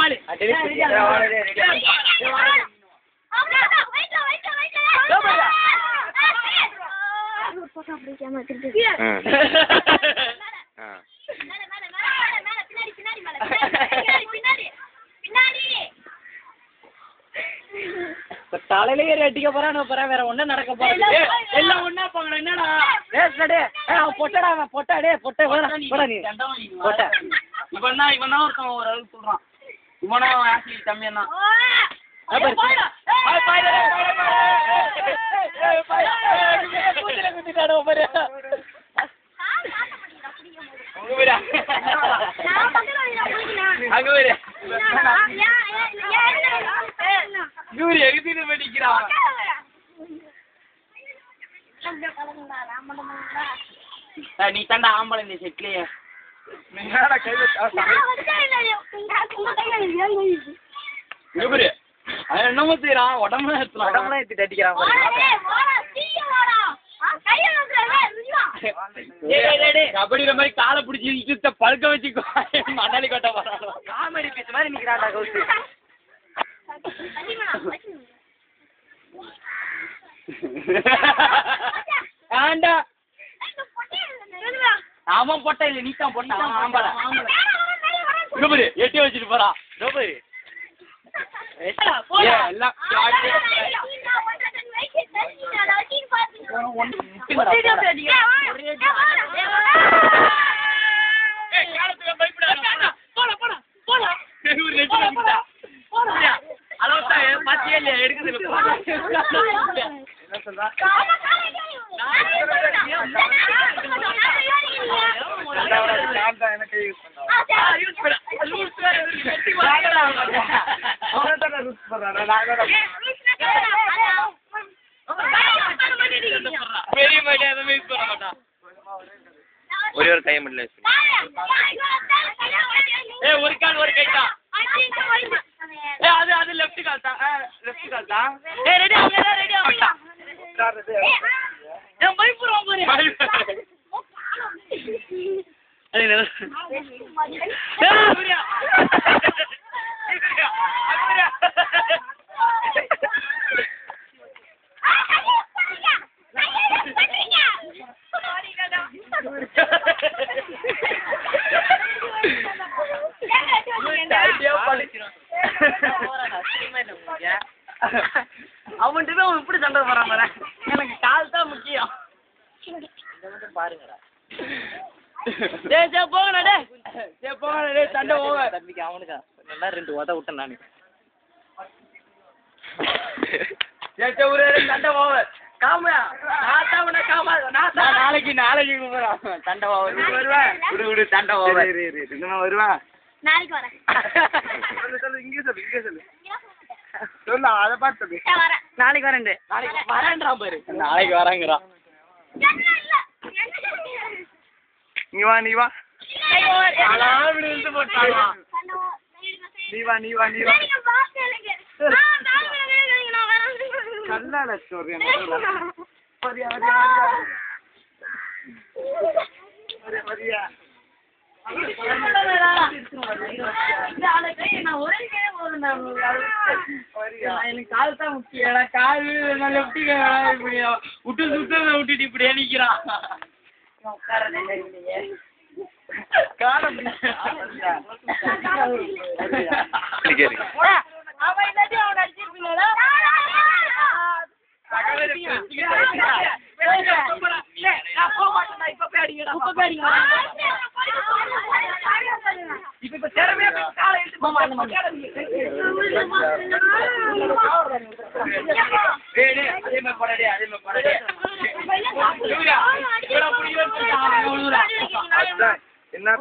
4 தலையிலேயே அடிக்க போறான் வேற ஒன்னும் நடக்க போறாங்க எல்லாம் ஒன்னா போங்கடா என்னடா பொட்டடா அவன் பொட்டா நீ பொட்ட இவன் தான் ஒருத்தன் ஒரு அளவுக்கு சொல்றான் இவனா ஆக்சுவலி தம்பியன் தான் நீ தாண்டா ஆம்பளை இந்த செட்லயே என்னமோ செய்யறான் உடம்புல எடுத்து அடிக்கிறான் கபடியில மாதிரி காலை பிடிச்சி பழுக்க வச்சு மணாலி கொட்ட போறான் காமெடி பீஸ் மாதிரி நிக்கிறான்டா கௌசி ஆண்டா அவன் பொட்டை இல்ல நீதான் பொட்டா ஆம்பளை எட்டி வச்சுட்டு போறான் எல்லாம் ஒரே ஒரு கை மட்டும் ஒரு கால் ஒரு கை தான் அது லெஃப்ட் கால் தான் அவன்கிட்ட அவன் இப்படி சண்டை போறான் எனக்கு கால் தான் முக்கியம் பாருங்கடா போங்கடா சண்டை போக தம்பிக்கு அவனுக்கா நல்லா 2 உத விட்டேன் நானு சண்டை ஓவர் காமையா நாளைக்கு சண்டை ஓவர் வருவா சண்டை ஓவர் வருவா நாளைக்கு வரேன் சொல்லு அதை பார்த்து சொல்லு நாளைக்கு வரேன் வரேன்றான் பாரு நாளைக்கு வரேங்கிறான் நீ வா நீ வா கல்லால சொல்றேன் எனக்கு கால் தான் முக்கியம் கால் விட்டு சுத்தத்தை விட்டுட்டு இப்படி நிக்கிறான் இப்ப திறமையா என்ன